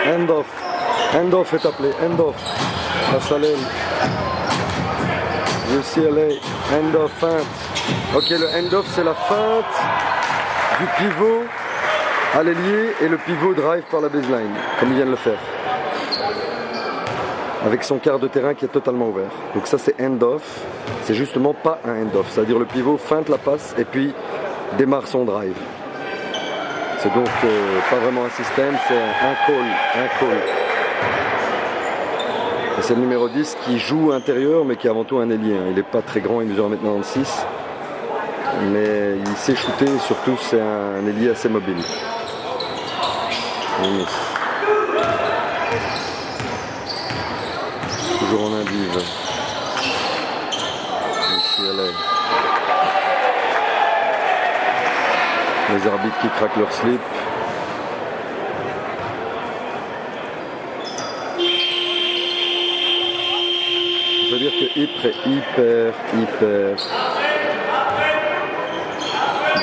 End off. End off est appelé. End off. Passe à l'aile. UCLA. End off feinte. Ok, le end off c'est la feinte du pivot à l'ailier et le pivot drive par la baseline, comme il vient de le faire. Avec son quart de terrain qui est totalement ouvert. Donc ça c'est end off. C'est justement pas un end off. C'est-à-dire le pivot feinte la passe et puis démarre son drive. C'est donc pas vraiment un système, c'est un call. Et c'est le numéro 10 qui joue intérieur mais qui est avant tout un ailier. Il n'est pas très grand, il mesure maintenant 6. Mais il sait shooter et surtout c'est un ailier assez mobile. Toujours en indive. Ici elle est. Les arbitres qui craquent leur slip. Je veux dire que Ypres est hyper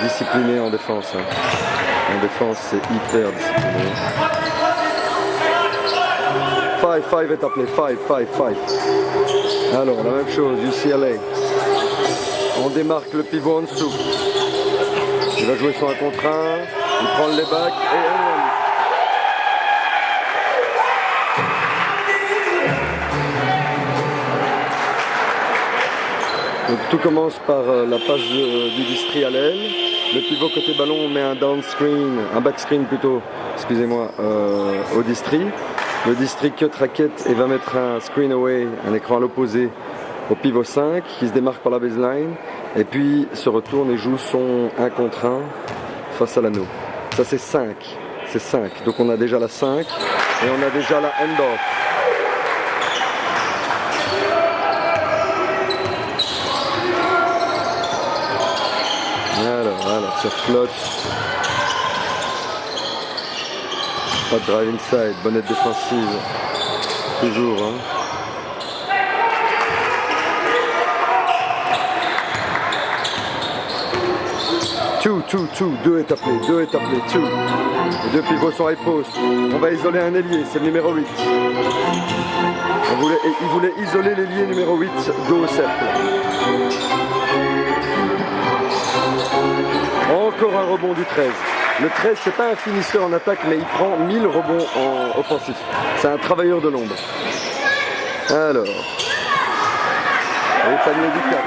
discipliné en défense. En défense, c'est hyper discipliné. 5 est appelé. 5. Alors, la même chose, UCLA. On démarque le pivot en dessous. Il va jouer sur un contre 1. Il prend le layback et donc tout commence par la passe du distri à l'aile. Le pivot côté ballon, on met un down screen, un back screen plutôt, excusez-moi, au distri. Le distri cut racket et va mettre un screen away, un écran à l'opposé au pivot 5 qui se démarque par la baseline et puis se retourne et joue son 1 contre 1 face à l'anneau. Ça c'est 5. C'est 5. Donc on a déjà la 5 et on a déjà la end-off. Alors, ça flotte. Pas de drive inside, bonnette défensive. Toujours, hein. Deux est appelé, 2. Les deux pivots sont high post. On va isoler un ailier, c'est le numéro 8. Il voulait isoler l'ailier numéro 8 dos au cercle. Encore un rebond du 13. Le 13, c'est pas un finisseur en attaque, mais il prend 1000 rebonds en offensif. C'est un travailleur de l'ombre. Alors. Et panier du 4.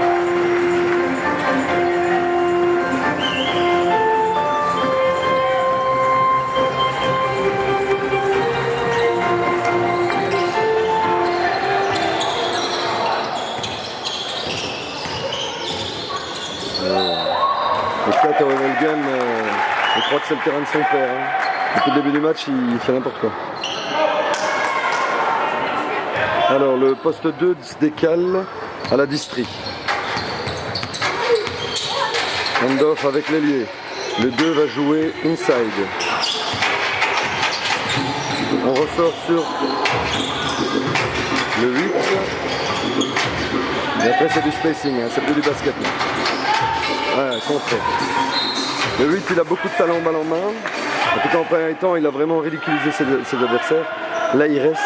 Je crois que c'est le terrain de son père. Hein. Depuis le début du match, il fait n'importe quoi. Alors, le poste 2 se décale à la distri. Hand-off avec l'ailier. Le 2 va jouer inside. On ressort sur le 8. Et après, c'est du spacing, hein. C'est plus du basket. Ouais, contré. Le 8, il a beaucoup de talent balle en main. En tout cas, en premier temps, il a vraiment ridiculisé ses adversaires. Là, il reste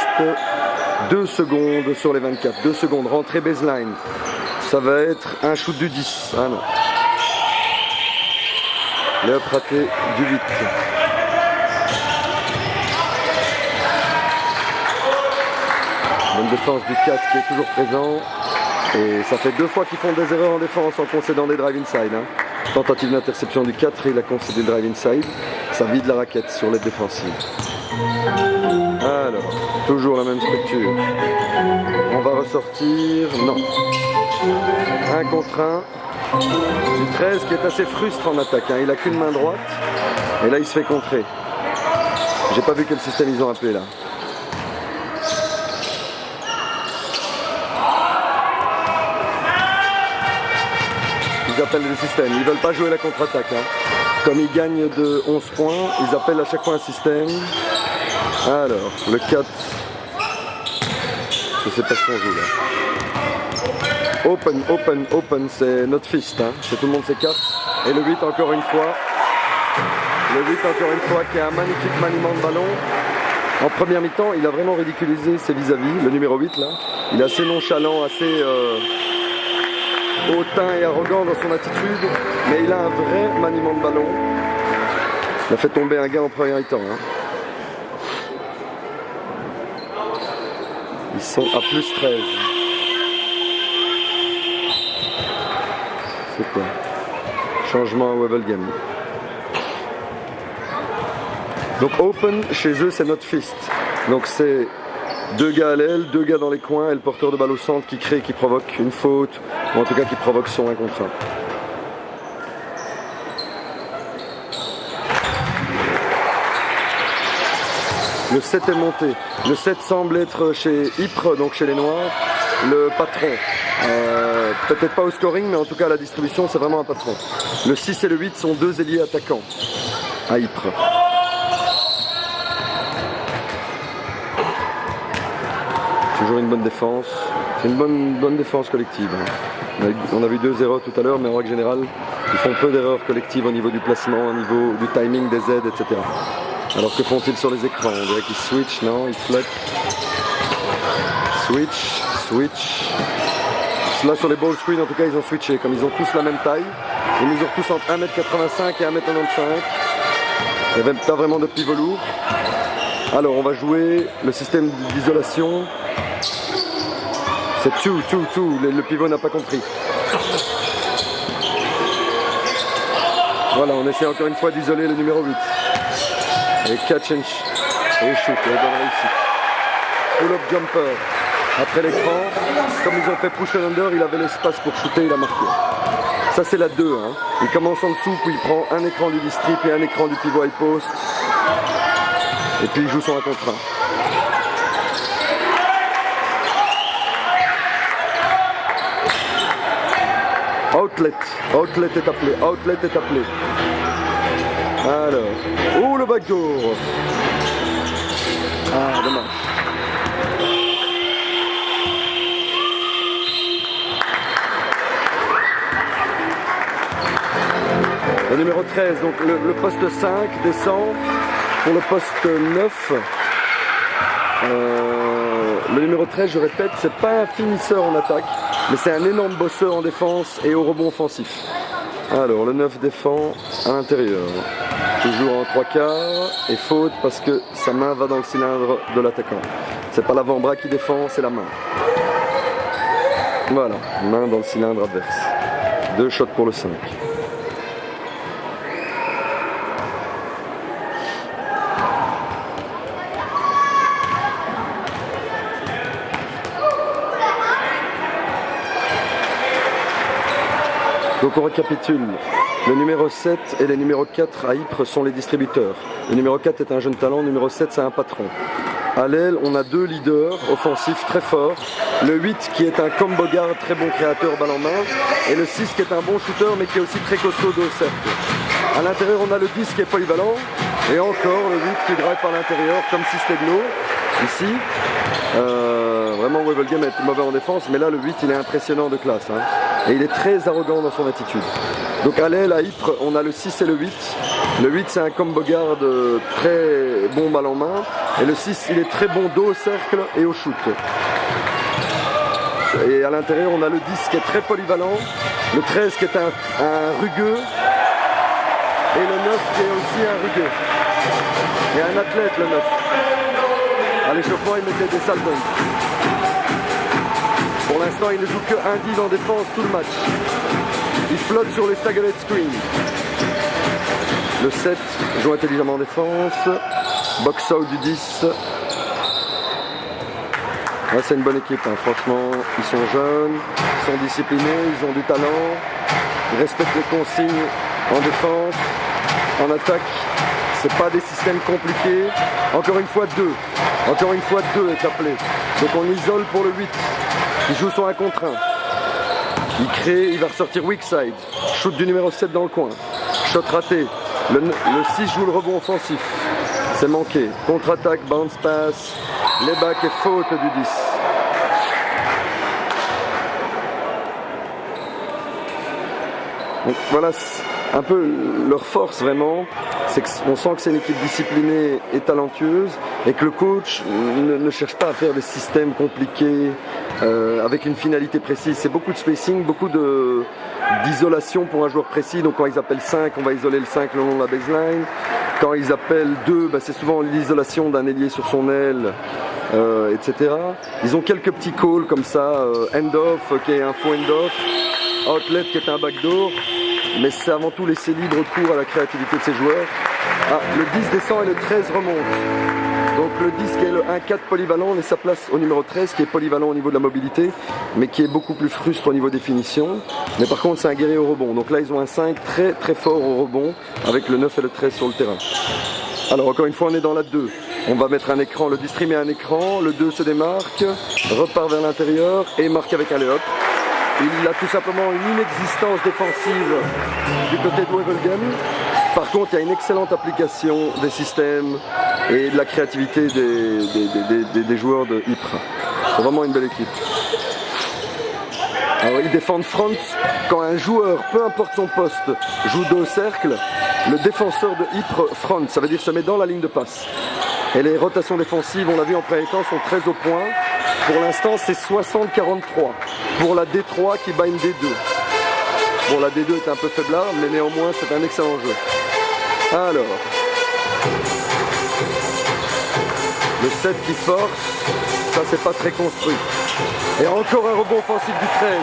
2 secondes sur les 24. 2 secondes, rentrée baseline. Ça va être un shoot du 10. Ah non. Le up raté du 8. Bonne défense du 4 qui est toujours présent. Et ça fait 2 fois qu'ils font des erreurs en défense en concédant des drive inside. Hein. Tentative d'interception du 4 et il a concédé le drive inside. Ça vide la raquette sur l'aide défensive. Alors, toujours la même structure. On va ressortir. Non. 1 contre 1. Du 13 qui est assez frustrant en attaque. Hein. Il a qu'une main droite. Et là, il se fait contrer. J'ai pas vu quel système ils ont appelé là. Ils appellent le système, ils veulent pas jouer la contre-attaque. Hein. Comme ils gagnent de 11 points, ils appellent à chaque fois un système. Alors, le 4, je sais pas ce qu'on joue là. Open, c'est notre fist, hein. C'est tout le monde s'écarte. Et le 8 encore une fois. Le 8 encore une fois qui a un magnifique maniement de ballon. En première mi-temps, il a vraiment ridiculisé ses vis-à-vis, le numéro 8 là. Il est assez nonchalant, assez hautain et arrogant dans son attitude, mais il a un vrai maniement de ballon. Il a fait tomber un gars en première mi-temps. Hein. Ils sont à plus 13. C'est quoi? Changement à Wevelgem. Donc open, chez eux, c'est notre fist. Donc c'est 2 gars à l'aile, 2 gars dans les coins et le porteur de balle au centre qui crée, qui provoque une faute, ou en tout cas qui provoque son 1 contre 1. Le 7 est monté. Le 7 semble être chez Ypres, donc chez les Noirs, le patron. Peut-être pas au scoring, mais en tout cas à la distribution, c'est vraiment un patron. Le 6 et le 8 sont 2 ailiers attaquants à Ypres. Toujours une bonne défense. C'est une bonne défense collective. On a vu 2 erreurs tout à l'heure, mais en règle générale, ils font peu d'erreurs collectives au niveau du placement, au niveau du timing des aides, etc. Alors que font-ils sur les écrans? On dirait qu'ils switch, non? Ils flottent. Switch. Là sur les ball screens, en tout cas, ils ont switché. Comme ils ont tous la même taille, ils mesurent tous entre 1m85 et 1m95. Il n'y avait pas vraiment de pivot lourd. Alors on va jouer le système d'isolation. C'est 2. Le pivot n'a pas compris. Voilà, on essaie encore une fois d'isoler le numéro 8. Et catch and shoot. Et bonne réussite. Pull-up jumper. Après l'écran, comme ils ont fait push and under, il avait l'espace pour shooter, il a marqué. Ça c'est la 2. Hein. Il commence en dessous, puis il prend un écran du district et un écran du pivot high post. Et puis il joue son 1 contre 1. Outlet est appelé. Alors, le backdoor. Ah, dommage. Le numéro 13, donc le poste 5 descend pour le poste 9. Le numéro 13, je répète, c'est pas un finisseur en attaque, mais c'est un énorme bosseur en défense et au rebond offensif. Alors, le 9 défend à l'intérieur. Toujours en 3/4 et faute parce que sa main va dans le cylindre de l'attaquant. C'est pas l'avant-bras qui défend, c'est la main. Voilà, main dans le cylindre adverse. 2 shots pour le 5. Donc on récapitule, le numéro 7 et le numéro 4 à Ypres sont les distributeurs. Le numéro 4 est un jeune talent, le numéro 7 c'est un patron. À l'aile, on a 2 leaders offensifs très forts. Le 8 qui est un combo guard, très bon créateur balle en main. Et le 6 qui est un bon shooter mais qui est aussi très costaud de cercle. À l'intérieur, on a le 10 qui est polyvalent. Et encore le 8 qui drive par l'intérieur comme Sistegno ici. Vraiment Wevelgem a été mauvais en défense, mais là le 8 il est impressionnant de classe. Hein. Et il est très arrogant dans son attitude. Donc à l'aile à Ypres, on a le 6 et le 8. Le 8 c'est un combo guard très bon balle en main. Et le 6 il est très bon dos au cercle et au shoot. Et à l'intérieur on a le 10 qui est très polyvalent. Le 13 qui est un rugueux. Et le 9 qui est aussi un rugueux. Et un athlète le 9. À l'échauffement il mettait des saltos. Pour l'instant, il ne joue que 1 10 en défense tout le match. Il flotte sur les staggered screens. Le 7 joue intelligemment en défense. Box out du 10. Ouais, c'est une bonne équipe, hein. Franchement. Ils sont jeunes, ils sont disciplinés, ils ont du talent. Ils respectent les consignes en défense, en attaque. C'est pas des systèmes compliqués. Encore une fois 2. Encore une fois 2 est appelé. Donc on isole pour le 8. Il joue son 1 contre 1. Il crée, il va ressortir weak side. Shoot du numéro 7 dans le coin. Shot raté. Le 6 joue le rebond offensif. C'est manqué. Contre-attaque, bounce pass. Les backs et faute du 10. Donc voilà un peu leur force vraiment. C'est qu'on sent que c'est une équipe disciplinée et talentueuse. et que le coach ne cherche pas à faire des systèmes compliqués avec une finalité précise. C'est beaucoup de spacing, beaucoup d'isolation pour un joueur précis. Donc quand ils appellent 5, on va isoler le 5 le long de la baseline. Quand ils appellent 2, bah, c'est souvent l'isolation d'un ailier sur son aile, etc. Ils ont quelques petits calls comme ça, end-off qui est un faux end-off, outlet qui est un backdoor, mais c'est avant tout laisser libre cours à la créativité de ces joueurs. Ah, le 10 descend et le 13 remonte. Donc le 10 qui est le 1-4 polyvalent laisse sa place au numéro 13 qui est polyvalent au niveau de la mobilité, mais qui est beaucoup plus frustre au niveau des finitions. Mais par contre c'est un guerrier au rebond. Donc là ils ont un 5 très très fort au rebond avec le 9 et le 13 sur le terrain. Alors encore une fois on est dans la 2. On va mettre un écran, le distri met un écran, le 2 se démarque, repart vers l'intérieur et marque avec un lay-up. Il a tout simplement une inexistence défensive du côté de Wevelgem. Par contre, il y a une excellente application des systèmes et de la créativité des joueurs de Ypres. C'est vraiment une belle équipe. Alors, ils défendent front. Quand un joueur, peu importe son poste, joue dos cercle, le défenseur de Ypres front, ça veut dire se met dans la ligne de passe. Et les rotations défensives, on l'a vu en premier temps, sont très au point. Pour l'instant, c'est 60-43 pour la D3 qui bat une D2. Bon, la D2 est un peu faiblard, mais néanmoins, c'est un excellent jeu. Alors, le 7 qui force, ça c'est pas très construit. Et encore un rebond offensif du 13.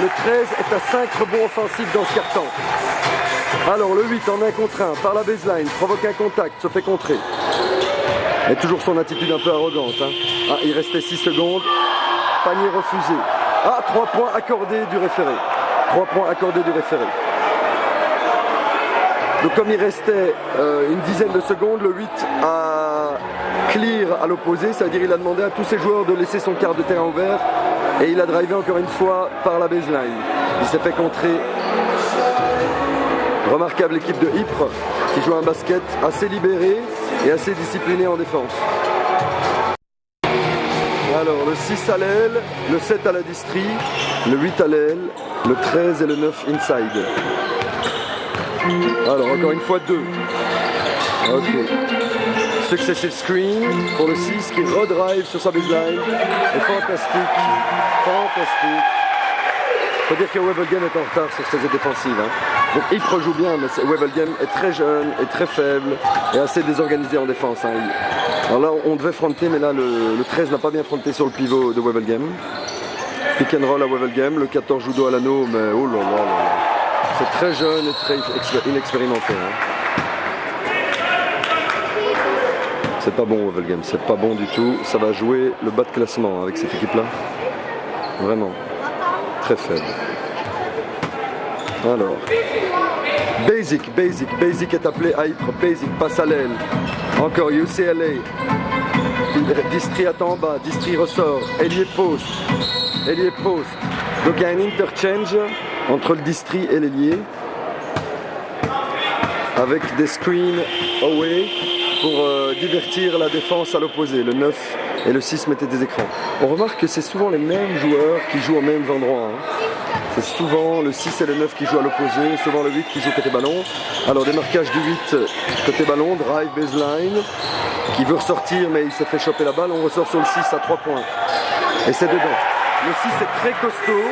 Le 13 est à 5 rebonds offensifs dans ce carton. Alors le 8 en 1 contre 1 par la baseline, provoque un contact, se fait contrer. Et toujours son attitude un peu arrogante. Hein. Ah, il restait 6 secondes. Panier refusé. Ah, 3 points accordés du référé. 3 points accordés du référé. Donc comme il restait une dizaine de secondes, le 8 a clear à l'opposé, c'est-à-dire il a demandé à tous ses joueurs de laisser son quart de terrain ouvert et il a drivé encore une fois par la baseline. Il s'est fait contrer. Remarquable équipe de Ypres qui joue un basket assez libéré et assez discipliné en défense. Alors le 6 à l'aile, le 7 à la distri, le 8 à l'aile, le 13 et le 9 inside. Alors encore une fois 2. Ok. Successive screen pour le 6 qui redrive sur sa baseline. Et fantastique. Fantastique. Faut dire que Wevelgem est en retard sur ses défensives. Hein. Donc Ypres joue bien, mais Wevelgem est très jeune et très faible et assez désorganisé en défense. Hein. Alors là, on devait fronter, mais là, le 13 n'a pas bien fronté sur le pivot de Wevelgem. Pick and roll à Wevelgem, le 14 joue dos à l'anneau, mais oh là là là. C'est très jeune et très inexpérimenté. Hein. C'est pas bon Wevelgem, c'est pas bon du tout. Ça va jouer le bas de classement avec cette équipe-là. Vraiment. Très faible. Alors. Basic est appelé à Ypres. Basic passe à l'aile. Encore UCLA. Distri attend en bas. Distri ressort. Ailier post. Donc il y a un interchange entre le distri et l'ailier. Avec des screens away pour divertir la défense à l'opposé. Le 9 et le 6 mettaient des écrans. On remarque que c'est souvent les mêmes joueurs qui jouent aux mêmes endroits. Hein. C'est souvent le 6 et le 9 qui jouent à l'opposé, souvent le 8 qui joue côté ballon. Alors démarquage du 8 côté ballon, drive baseline, qui veut ressortir mais il s'est fait choper la balle. On ressort sur le 6 à 3 points. Et c'est dedans. Le 6 est très costaud,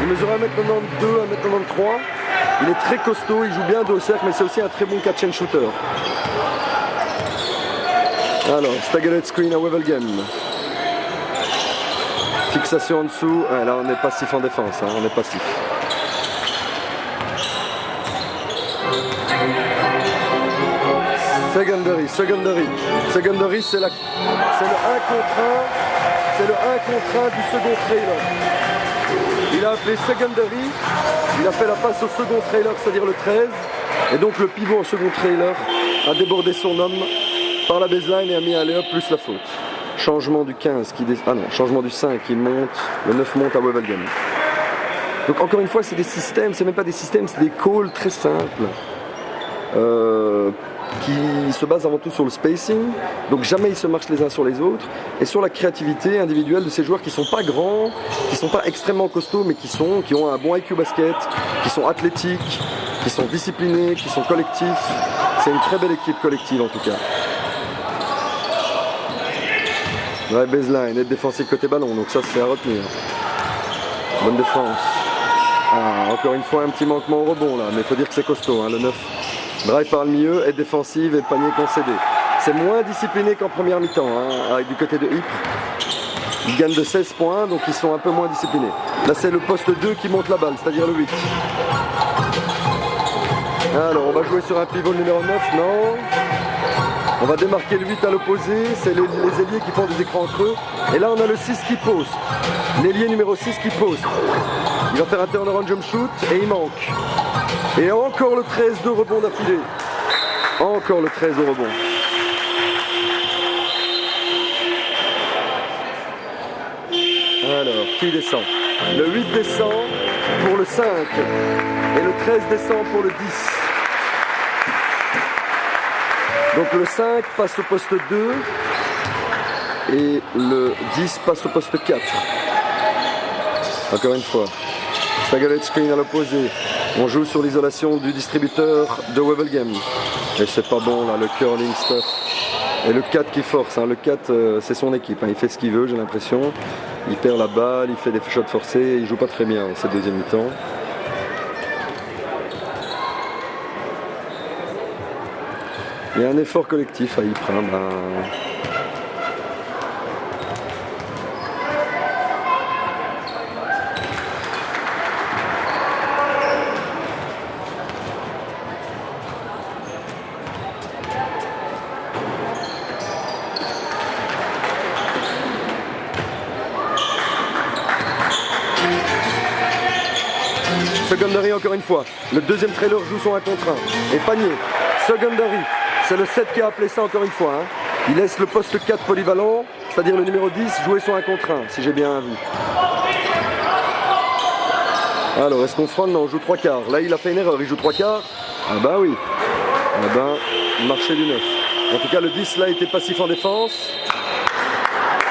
il mesure 1m92, 1m93. Il est très costaud, il joue bien dos au cercle, mais c'est aussi un très bon catch and shooter. Alors, staggered screen à Wevelgem. Fixation en dessous. Ah, là, on est passif en défense. Hein, on est passif. Secondary. Secondary, c'est le 1 contre 1. C'est le 1 contre 1 du second trailer. Il a appelé secondary. Il a fait la passe au second trailer, c'est-à-dire le 13. Et donc le pivot au second trailer a débordé son homme par la baseline et a mis un lay-up plus la faute. Changement du 15 qui changement du 5 qui monte, le 9 monte à Wevelgem. Donc encore une fois, c'est des systèmes, c'est même pas des systèmes, c'est des calls très simples. Qui se basent avant tout sur le spacing, donc jamais ils se marchent les uns sur les autres, et sur la créativité individuelle de ces joueurs qui sont pas grands, qui sont pas extrêmement costauds, mais qui ont un bon IQ basket, qui sont athlétiques, qui sont disciplinés, qui sont collectifs. C'est une très belle équipe collective en tout cas. Drive baseline, aide défensive côté ballon, donc ça c'est à retenir. Bonne défense. Ah, encore une fois un petit manquement au rebond là, mais il faut dire que c'est costaud, hein, le 9. Drive par le milieu, aide défensive et panier concédé. C'est moins discipliné qu'en première mi-temps, hein, avec du côté de Ypres. Ils gagnent de 16 points, donc ils sont un peu moins disciplinés. Là c'est le poste 2 qui monte la balle, c'est-à-dire le 8. Alors on va jouer sur un pivot numéro 9, non. On va démarquer le 8 à l'opposé, c'est les ailiers qui font des écrans entre eux. Et là on a le 6 qui poste, l'ailier numéro 6 qui poste. Il va faire un turnaround jump shoot et il manque. Et encore le 13 de rebond d'affilée. Encore le 13 de rebond. Alors, qui descend? Le 8 descend pour le 5 et le 13 descend pour le 10. Donc le 5 passe au poste 2 et le 10 passe au poste 4. Encore une fois, staggered screen à l'opposé. On joue sur l'isolation du distributeur de Wevelgem. Et c'est pas bon là, le curling stuff. Et le 4 qui force, hein. Le 4 c'est son équipe, hein. Il fait ce qu'il veut, j'ai l'impression. Il perd la balle, il fait des shots forcés, il joue pas très bien cette deuxième mi-temps. Il y a un effort collectif à Ypres. Secondary encore une fois. Le deuxième trailer joue son 1 contre 1. Et panier. Secondary. C'est le 7 qui a appelé ça encore une fois. Hein. Il laisse le poste 4 polyvalent, c'est-à-dire le numéro 10, jouer son 1 contre 1, si j'ai bien vu. Alors, est-ce qu'on frôle? Non, on joue 3 quarts. Là, il a fait une erreur, il joue 3 quarts. Ah bah oui. Ah ben, marché du 9. En tout cas, le 10, là, était passif en défense.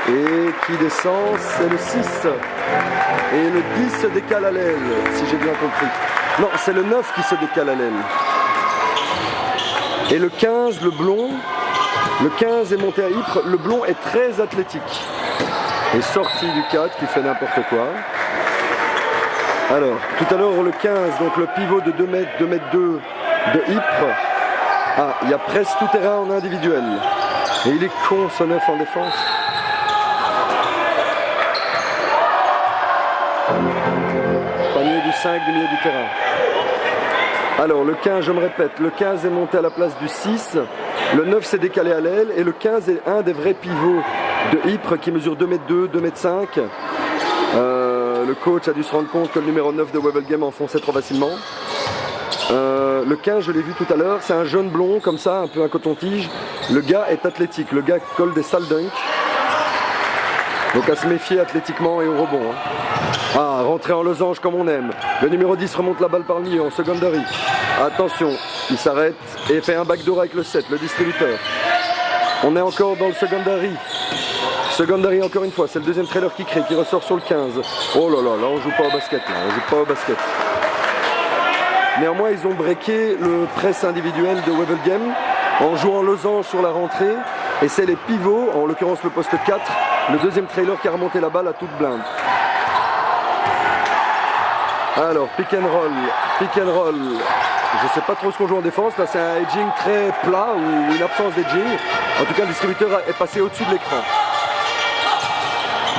Et qui descend, c'est le 6. Et le 10 se décale à l'aile, si j'ai bien compris. Non, c'est le 9 qui se décale à l'aile. Et le 15, le blond, le 15 est monté à Ypres, le blond est très athlétique. Et sorti du 4 qui fait n'importe quoi. Alors, tout à l'heure le 15, donc le pivot de 2 mètres, 2 mètres 2 de Ypres. Ah, il y a presque tout terrain en individuel. Et il est con ce 9 en défense. Panier du 5 du milieu du terrain. Alors le 15, je me répète, le 15 est monté à la place du 6, le 9 s'est décalé à l'aile et le 15 est un des vrais pivots de Ypres qui mesure 2 mètres 2, 2 mètres 5. Le coach a dû se rendre compte que le numéro 9 de Wevelgem enfonçait trop facilement. Le 15, je l'ai vu tout à l'heure, c'est un jeune blond comme ça, un peu un coton-tige. Le gars est athlétique, le gars colle des sales dunks. Donc à se méfier athlétiquement et au rebond. Hein. Ah, rentrer en losange comme on aime. Le numéro 10 remonte la balle par le milieu en secondary. Attention, il s'arrête et fait un backdoor avec le 7, le distributeur. On est encore dans le secondary. Secondary encore une fois, c'est le deuxième trailer qui crée, qui ressort sur le 15. Oh là là, là on joue pas au basket, là, on joue pas au basket. Néanmoins, ils ont breaké le press individuel de Wevelgem en jouant losange sur la rentrée. Et c'est les pivots, en l'occurrence le poste 4, le deuxième trailer qui a remonté la balle à toute blinde. Alors, pick and roll. Je ne sais pas trop ce qu'on joue en défense. Là, c'est un edging très plat ou une absence d'edging. En tout cas, le distributeur est passé au-dessus de l'écran.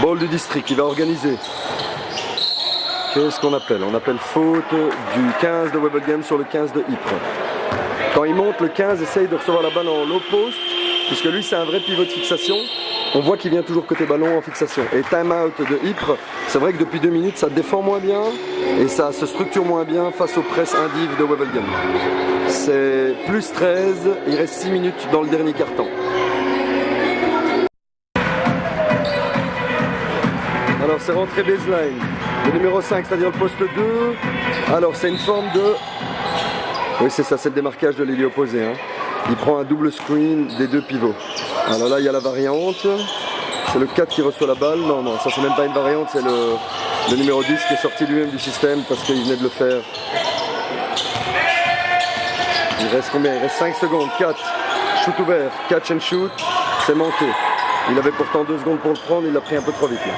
Ball du district, il va organiser. Qu'est-ce qu'on appelle? On appelle faute du 15 de Wevelgem sur le 15 de Ypres. Quand il monte, le 15 essaye de recevoir la balle en low post, puisque lui, c'est un vrai pivot de fixation. On voit qu'il vient toujours côté ballon en fixation. Et time-out de Ypres, c'est vrai que depuis 2 minutes, ça défend moins bien et ça se structure moins bien face aux press indiv de Wevelgem. C'est plus 13, il reste 6 minutes dans le dernier quart-temps. Alors c'est rentré baseline. Le numéro 5, c'est-à-dire le poste 2. Alors c'est une forme de... Oui, c'est ça, c'est le démarquage de l'ailier opposé. Hein. Il prend un double screen des 2 pivots. Alors là, il y a la variante. C'est le 4 qui reçoit la balle. Non, non, ça c'est même pas une variante, c'est le numéro 10 qui est sorti lui-même du système parce qu'il venait de le faire. Il reste combien? Il reste 5 secondes. 4. Shoot ouvert. Catch and shoot. C'est manqué. Il avait pourtant 2 secondes pour le prendre, il l'a pris un peu trop vite. Là.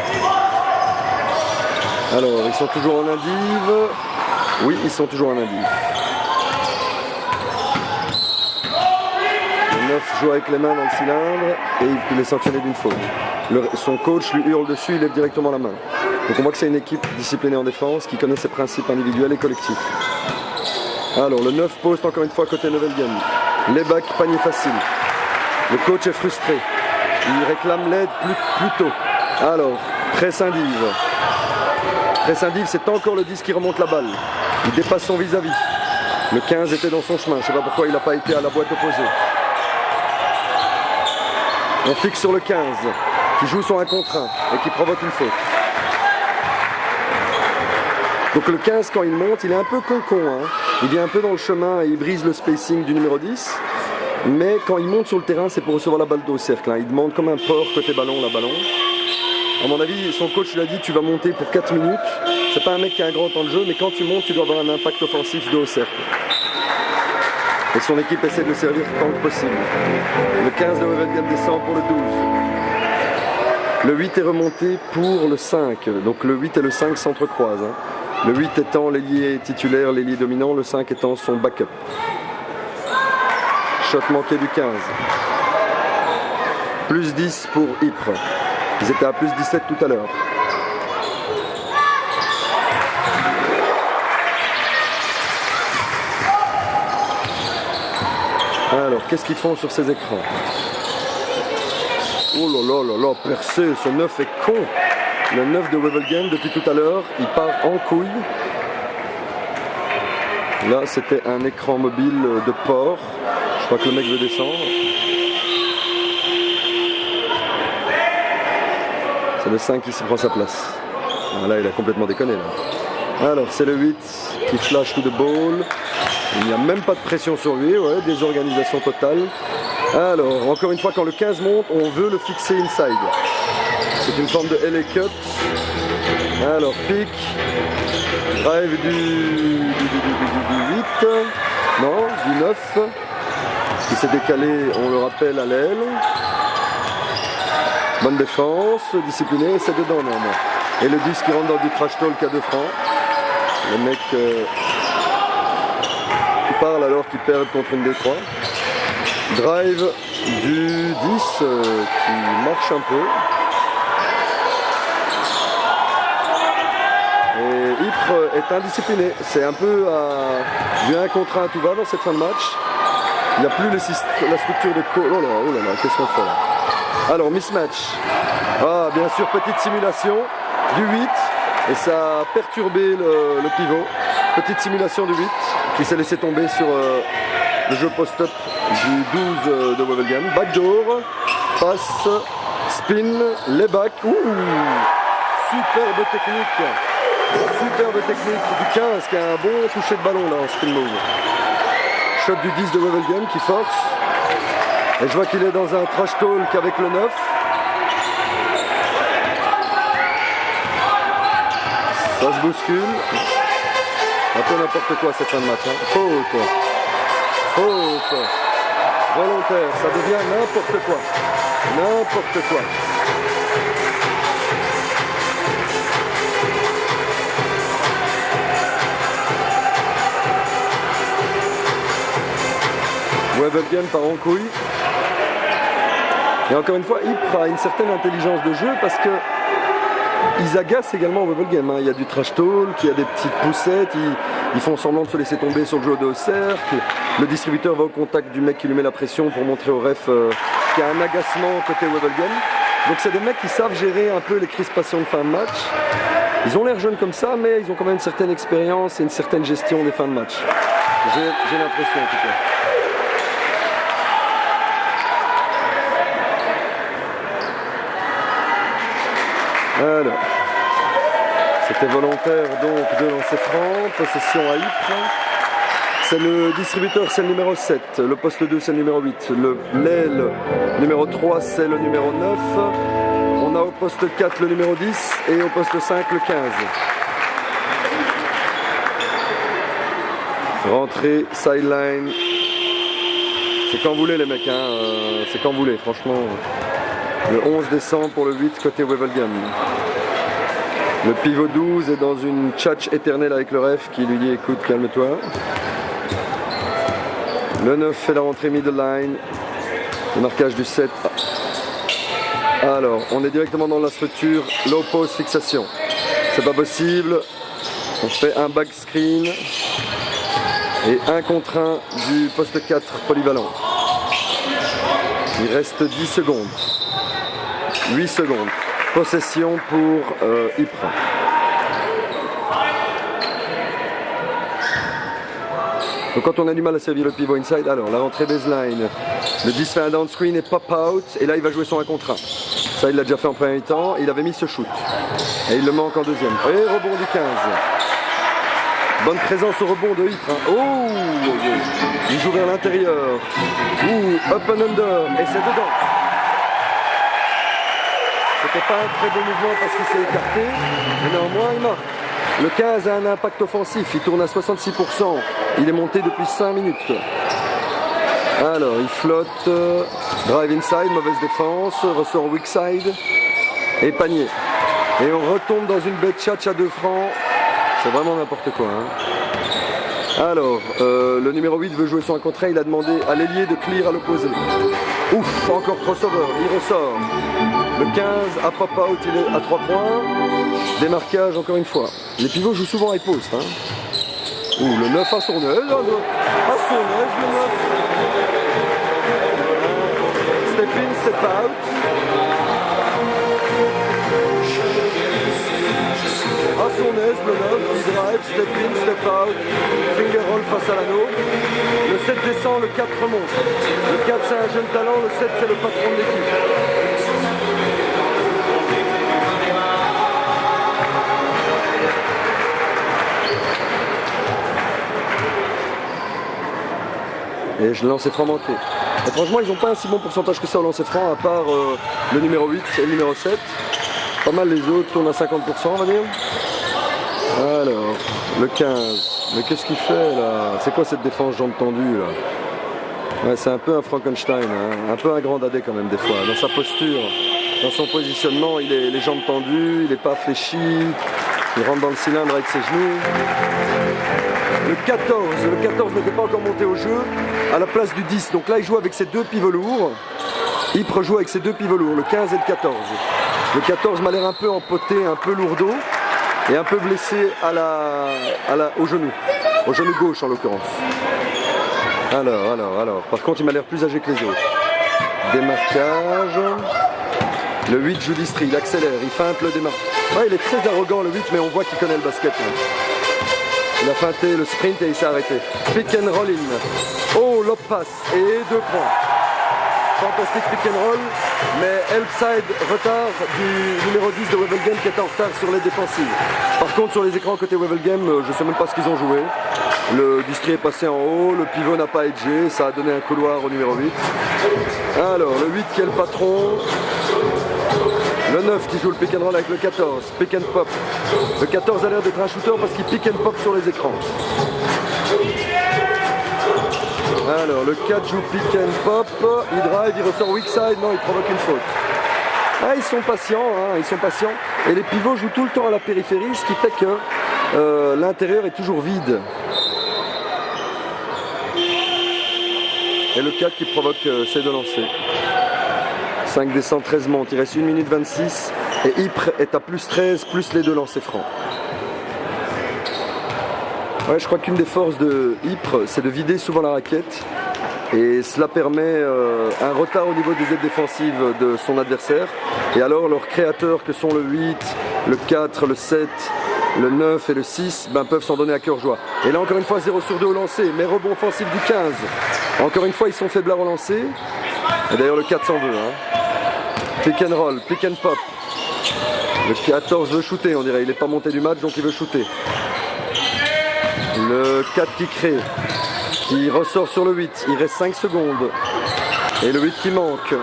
Alors, ils sont toujours en indive. Oui, ils sont toujours en indive. Le 9 joue avec les mains dans le cylindre et il est sanctionné d'une faute. Son coach lui hurle dessus, il lève directement la main. Donc on voit que c'est une équipe disciplinée en défense qui connaît ses principes individuels et collectifs. Alors le 9 poste encore une fois côté Novelgem. Les bacs, panier facile. Le coach est frustré. Il réclame l'aide plus tôt. Alors, presse indive. Presse indive, c'est encore le 10 qui remonte la balle. Il dépasse son vis-à-vis. Le 15 était dans son chemin. Je ne sais pas pourquoi il n'a pas été à la boîte opposée. On fixe sur le 15 qui joue son 1 contre 1 et qui provoque une faute. Donc le 15, quand il monte, il est un peu con-con. Hein. Il vient un peu dans le chemin et il brise le spacing du numéro 10. Mais quand il monte sur le terrain, c'est pour recevoir la balle au cercle. Hein. Il demande comme un porc côté ballon, la ballon. À mon avis, son coach lui a dit tu vas monter pour 4 minutes. C'est pas un mec qui a un grand temps de jeu, mais quand tu montes, tu dois avoir un impact offensif de haut cercle. Et son équipe essaie de le servir tant que possible. Le 15 de Wevelgem descend pour le 12. Le 8 est remonté pour le 5. Donc le 8 et le 5 s'entrecroisent. Hein. Le 8 étant l'ailier titulaire, l'ailier dominant, le 5 étant son backup. Shot manqué du 15. Plus 10 pour Ypres. Ils étaient à plus 17 tout à l'heure. Alors, qu'est-ce qu'ils font sur ces écrans? Oh là là là là, percé, ce 9 est con. Le 9 de Wevelgem, depuis tout à l'heure, il part en couille. Là, c'était un écran mobile de port. Je crois que le mec veut descendre. C'est le 5 qui se prend sa place. Ah, là, il a complètement déconné. Là. Alors, c'est le 8 qui flash to the ball. Il n'y a même pas de pression sur lui. Ouais, désorganisation totale. Alors, encore une fois, quand le 15 monte, on veut le fixer inside. C'est une forme de LA cut. Alors, pick. Drive du 8. Non, du 9. Qui s'est décalé, on le rappelle, à l'aile. Bonne défense, discipliné, c'est dedans normalement. Et le 10 qui rentre dans du trash talk à 2 francs. Le mec qui parle alors qu'il perd contre une D3. Drive du 10 qui marche un peu. Et Ypres est indiscipliné. C'est un peu du 1 contre 1 tout va dans cette fin de match. Il n'y a plus la structure de oh là là, qu'est-ce qu'on fait là? Alors, mismatch. Ah, bien sûr, petite simulation du 8. Et ça a perturbé le pivot. Petite simulation du 8 qui s'est laissé tomber sur le jeu post-up du 12 de Wevelgem. Backdoor, passe, spin, les backs. Ouh, superbe technique. Superbe technique du 15 qui a un bon toucher de ballon là en spin move. Shot du 10 de Wevelgem qui force. Et je vois qu'il est dans un trash talk avec le 9. Ça se bouscule. Un peu n'importe quoi cette fin de match. Hein. Faute. Faute. Volontaire. Ça devient n'importe quoi. N'importe quoi. Wevelgem part en couille. Et encore une fois, Ypres a une certaine intelligence de jeu parce que ils agacent également Wevelgem. Hein. Il y a du trash talk, il y a des petites poussettes, ils font semblant de se laisser tomber sur le jeu de haut cercle. Le distributeur va au contact du mec qui lui met la pression pour montrer au ref qu'il y a un agacement côté Wevelgem. Donc c'est des mecs qui savent gérer un peu les crispations de fin de match. Ils ont l'air jeunes comme ça, mais ils ont quand même une certaine expérience et une certaine gestion des fins de match. J'ai l'impression en tout cas. Alors, c'était volontaire donc de lancer franc, possession à Ypres. C'est le distributeur, c'est le numéro 7, le poste 2 c'est le numéro 8, l'aile numéro 3 c'est le numéro 9, on a au poste 4 le numéro 10 et au poste 5 le 15. Rentrée, sideline, c'est quand vous voulez les mecs, hein. C'est quand vous voulez franchement. Le 11 descend pour le 8 côté Wevelgem. Le pivot 12 est dans une tchatch éternelle avec le ref qui lui dit écoute, calme-toi. Le 9 fait la rentrée middle line. Le marquage du 7. Alors, on est directement dans la structure low post fixation. C'est pas possible. On fait un back screen et 1 contre 1 du poste 4 polyvalent. Il reste 10 secondes. 8 secondes. Possession pour Ypres. Donc quand on a du mal à servir le pivot inside, alors la rentrée baseline, le 10 fait un down screen et pop out, et là il va jouer son 1 contre 1. Ça il l'a déjà fait en premier temps, il avait mis ce shoot. Et il le manque en deuxième. Et rebond du 15. Bonne présence au rebond de Ypres. Oh, il joue vers l'intérieur. Up and under, et c'est dedans. C'était pas un très bon mouvement parce qu'il s'est écarté, mais néanmoins il marque. Le 15 a un impact offensif, il tourne à 66%. Il est monté depuis 5 minutes. Alors, il flotte. Drive inside, mauvaise défense. Ressort weak side. Et panier. Et on retombe dans une bête chatch à 2 francs. C'est vraiment n'importe quoi. Hein. Alors, le numéro 8 veut jouer son 1 contre 1. Il a demandé à l'ailier de clear à l'opposé. Ouf, encore crossover. Il ressort. Le 15 à pop out, il est à 3 points. Démarquage encore une fois. Les pivots jouent souvent high post. Hein. Le 9 à son aise. À son aise, le 9. Step in, step out. À son aise, le 9. Il drive, step in, step out. Finger roll face à l'anneau. Le 7 descend, le 4 remonte. Le 4 c'est un jeune talent, le 7 c'est le patron de l'équipe. Et je lançais franc manqué. Et franchement, ils n'ont pas un si bon pourcentage que ça au lancer franc, à part le numéro 8 et le numéro 7. Pas mal les autres tournent à 50%, on va dire. Alors, le 15. Mais qu'est-ce qu'il fait là? C'est quoi cette défense jambes tendues là? Ouais, c'est un peu un Frankenstein, hein. Un peu un grand dadé quand même des fois. Dans sa posture, dans son positionnement, il est les jambes tendues, il n'est pas fléchi, il rentre dans le cylindre avec ses genoux. Le 14 n'était pas encore monté au jeu, à la place du 10. Donc là, il joue avec ses 2 pivots lourds. Ypres joue avec ses 2 pivots lourds, le 15 et le 14. Le 14 m'a l'air un peu empoté, un peu lourdeau, et un peu blessé au genou gauche en l'occurrence. Alors. Par contre, il m'a l'air plus âgé que les autres. Démarquage. Le 8 joue distri, il accélère, il feinte le démarquage. Ouais, il est très arrogant le 8, mais on voit qu'il connaît le basket. Hein. Il a feinté le sprint et il s'est arrêté. Pick and roll in. Oh, lob pass et 2 points. Fantastique pick and roll, mais help side retard du numéro 10 de Wevelgem qui est en retard sur les défensives. Par contre, sur les écrans côté Wevelgem, je ne sais même pas ce qu'ils ont joué. Le distri est passé en haut, le pivot n'a pas edgé, ça a donné un couloir au numéro 8. Alors, le 8 qui est le patron. Le 9 qui joue le pick and roll avec le 14, pick and pop. Le 14 a l'air d'être un shooter parce qu'il pick and pop sur les écrans. Alors le 4 joue pick and pop, il drive, il ressort weak side, non il provoque une faute. Ah, ils sont patients, hein, ils sont patients. Et les pivots jouent tout le temps à la périphérie, ce qui fait que l'intérieur est toujours vide. Et le 4 qui provoque ces 2 lancers. 5 descend, 13 monte, il reste 1 minute 26 et Ypres est à plus 13, plus les 2 lancers francs. Ouais, je crois qu'une des forces de Ypres, c'est de vider souvent la raquette et cela permet un retard au niveau des aides défensives de son adversaire. Et alors leurs créateurs que sont le 8, le 4, le 7, le 9 et le 6 peuvent s'en donner à cœur joie. Et là encore une fois 0 sur 2 au lancer, mais rebond offensif du 15. Encore une fois ils sont faiblards au lancer. Et d'ailleurs le 4 s'en veut. Hein. Pick and roll, pick and pop. Le 14 veut shooter, on dirait. Il n'est pas monté du match, donc il veut shooter. Le 4 qui crée, qui ressort sur le 8. Il reste 5 secondes. Et le 8 qui manque.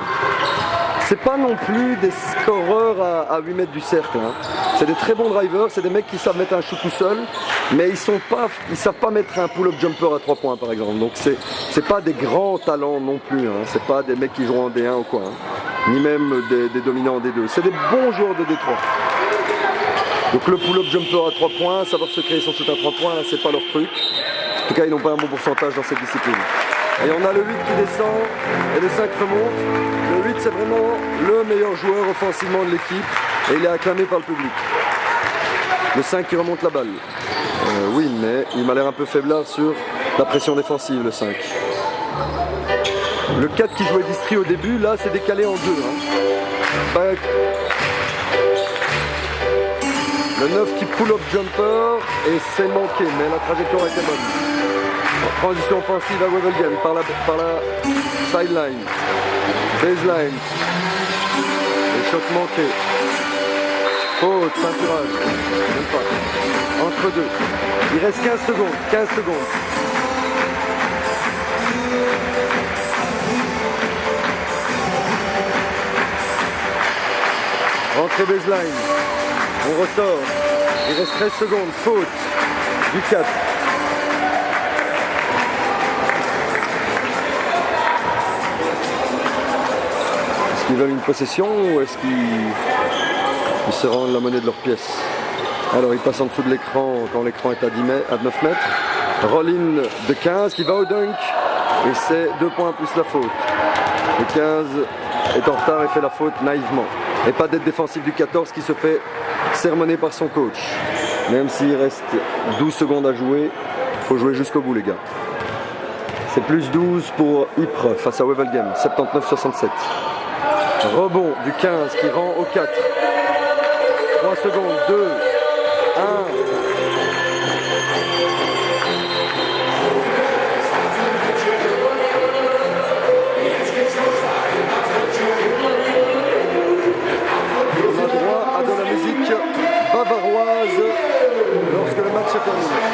C'est pas non plus des scoreurs à 8 mètres du cercle. Hein. C'est des très bons drivers, c'est des mecs qui savent mettre un shoot tout seul, mais ils savent pas mettre un pull-up jumper à 3 points par exemple. Donc c'est pas des grands talents non plus, hein. C'est pas des mecs qui jouent en D1 ou quoi, hein. Ni même des dominants en D2. C'est des bons joueurs de D3. Donc le pull-up jumper à 3 points, savoir se créer son shoot à 3 points, c'est pas leur truc. En tout cas, ils n'ont pas un bon pourcentage dans cette discipline. Et on a le 8 qui descend et le 5 remonte. Le 8, c'est vraiment le meilleur joueur offensivement de l'équipe et il est acclamé par le public. Le 5 qui remonte la balle. Oui, mais il m'a l'air un peu faiblard sur la pression défensive, le 5. Le 4 qui jouait distri au début, là, c'est décalé en 2. Hein. Le 9 qui pull-up jumper et c'est manqué, mais la trajectoire était bonne. Transition offensive à Wevelgem par la sideline, baseline, et shot manqué, faute, peinturage, même pas, entre deux, il reste 15 secondes, rentrée baseline, on ressort, il reste 13 secondes, faute, du 4. Ils veulent une possession ou est-ce qu'ils se rendent la monnaie de leur pièce? Alors ils passent en dessous de l'écran quand l'écran est à 9 mètres. Roll-in de 15 qui va au dunk et c'est 2 points plus la faute. Le 15 est en retard et fait la faute naïvement. Et pas d'aide défensive du 14 qui se fait sermonner par son coach. Même s'il reste 12 secondes à jouer, il faut jouer jusqu'au bout les gars. C'est plus 12 pour Ypres face à Wevelgem, 79-67. Rebond du 15 qui rend au 4. 3 secondes, 2, 1. On a droit à de la musique bavaroise lorsque le match est terminé.